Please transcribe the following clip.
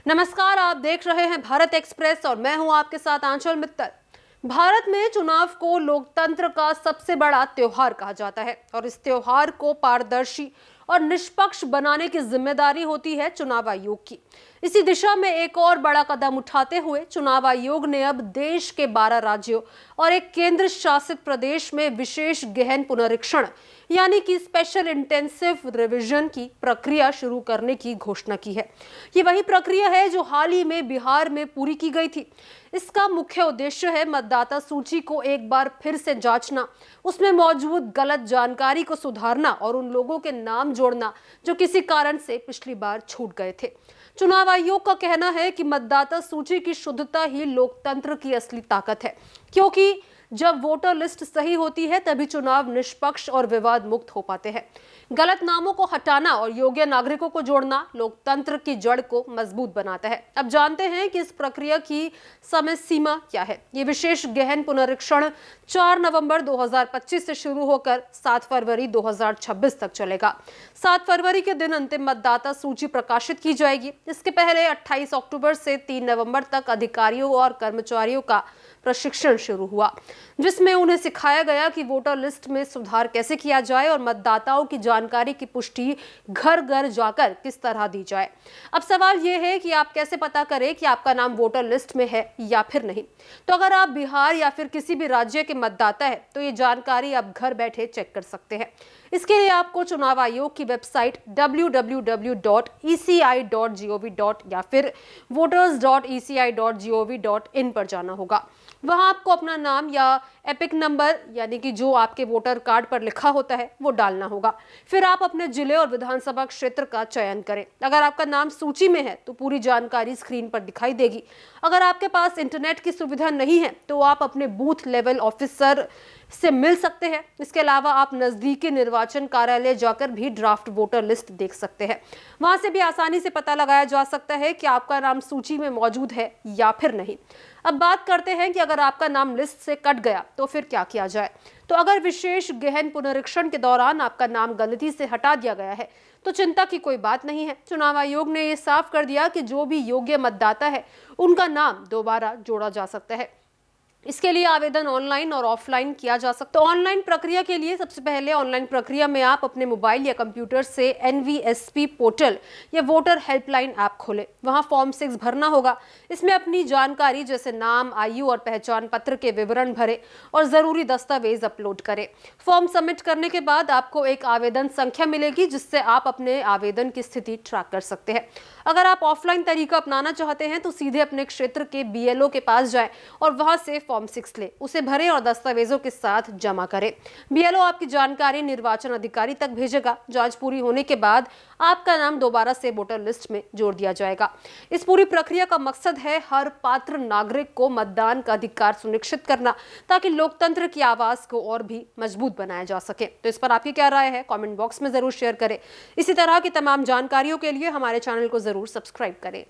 नमस्कार, आप देख रहे हैं भारत एक्सप्रेस और मैं हूं आपके साथ आंचल मित्तल। भारत में चुनाव को लोकतंत्र का सबसे बड़ा त्योहार कहा जाता है और इस त्योहार को पारदर्शी और निष्पक्ष बनाने की जिम्मेदारी होती है चुनाव आयोग की। इसी दिशा में एक और बड़ा कदम उठाते हुए चुनाव आयोग ने अब देश के 12 राज्यों और एक केंद्र शासित प्रदेश में विशेष गहन पुनरीक्षण यानी कि स्पेशल इंटेंसिव रिवीजन की प्रक्रिया शुरू करने की घोषणा की है। ये वही प्रक्रिया है जो हाल ही में बिहार में पूरी की गई थी। इसका मुख्य उद्देश्य है मतदाता सूची को एक बार फिर से जांचना, उसमें मौजूद गलत जानकारी को सुधारना और उन लोगों के नाम जोड़ना जो किसी कारण से पिछली बार छूट गए थे। चुनाव आयोग का कहना है कि मतदाता सूची की शुद्धता ही लोकतंत्र की असली ताकत है, क्योंकि जब वोटर लिस्ट सही होती है तभी चुनाव निष्पक्ष और विवाद मुक्त हो पाते हैं। गलत नामों को हटाना और योग्य नागरिकों को जोड़ना लोकतंत्र की जड़ को मजबूत बनाता है। अब जानते हैं कि इस प्रक्रिया की समय सीमा क्या है। ये विशेष गहन पुनरीक्षण 4 नवंबर 2025 से शुरू होकर 7 फरवरी 2026 तक चलेगा। 7 फरवरी के दिन अंतिम मतदाता सूची प्रकाशित की जाएगी। इसके पहले 28 अक्टूबर से 3 नवंबर तक अधिकारियों और कर्मचारियों का प्रशिक्षण शुरू हुआ, जिसमें उन्हें सिखाया गया कि वोटर लिस्ट में सुधार कैसे किया जाए और मतदाताओं की जानकारी की पुष्टि घर घर जाकर किस तरह दी जाए। अब सवाल यह है कि आप कैसे पता करें कि आपका नाम वोटर लिस्ट में है या फिर नहीं। तो अगर आप बिहार या फिर किसी भी राज्य के मतदाता है तो ये जानकारी आप घर बैठे चेक कर सकते हैं। इसके लिए आपको चुनाव आयोग की वेबसाइट www.eci.gov. या फिर voters.eci.gov.in पर जाना होगा। वहां आपको अपना नाम या एपिक नंबर यानी कि जो आपके वोटर कार्ड पर लिखा होता है वो डालना होगा। फिर आप अपने जिले और विधानसभा क्षेत्र का चयन करें। अगर आपका नाम सूची में है तो पूरी जानकारी स्क्रीन पर दिखाई देगी। अगर आपके पास इंटरनेट की सुविधा नहीं है तो आप अपने बूथ लेवल ऑफिसर से मिल सकते हैं। इसके अलावा आप नजदीकी निर्वाचन कार्यालय जाकर भी ड्राफ्ट वोटर लिस्ट देख सकते हैं। वहां से भी आसानी से पता लगाया जा सकता है कि आपका नाम सूची में मौजूद है या फिर नहीं। अब बात करते हैं कि अगर आपका नाम लिस्ट से कट गया तो फिर क्या किया जाए। तो अगर विशेष गहन पुनरीक्षण के दौरान आपका नाम गलती से हटा दिया गया है तो चिंता की कोई बात नहीं है। चुनाव आयोग ने यह साफ कर दिया कि जो भी योग्य मतदाता है उनका नाम दोबारा जोड़ा जा सकता है। इसके लिए आवेदन ऑनलाइन और ऑफलाइन किया जा सकता है। ऑनलाइन प्रक्रिया के लिए सबसे पहले ऑनलाइन प्रक्रिया में आप अपने मोबाइल या कंप्यूटर से NVSP पोर्टल या वोटर हेल्पलाइन ऐप खोलें। वहां फॉर्म 6 भरना होगा। इसमें अपनी जानकारी जैसे नाम, आयु और पहचान पत्र के विवरण भरें और जरूरी दस्तावेज अपलोड करें। फॉर्म सबमिट करने के बाद आपको एक आवेदन संख्या मिलेगी जिससे आप अपने आवेदन की स्थिति ट्रैक कर सकते हैं। अगर आप ऑफलाइन तरीका अपनाना चाहते हैं तो सीधे अपने क्षेत्र के BLO के पास जाएं और वहां से फॉर्म 6 ले, उसे भरें और दस्तावेजों के साथ जमा करें। BLO आपकी जानकारी निर्वाचन अधिकारी तक भेजेगा। जांच पूरी होने के बाद आपका नाम दोबारा से वोटर लिस्ट में जोड़ दिया जाएगा। इस पूरी प्रक्रिया का मकसद है हर पात्र नागरिक को मतदान का अधिकार सुनिश्चित करना, ताकि लोकतंत्र की आवाज को और भी मजबूत बनाया जा सके। तो इस पर आपकी क्या राय है, कमेंट बॉक्स में जरूर शेयर करें। इसी तरह की तमाम जानकारियों के लिए हमारे चैनल को जरूर सब्सक्राइब करें।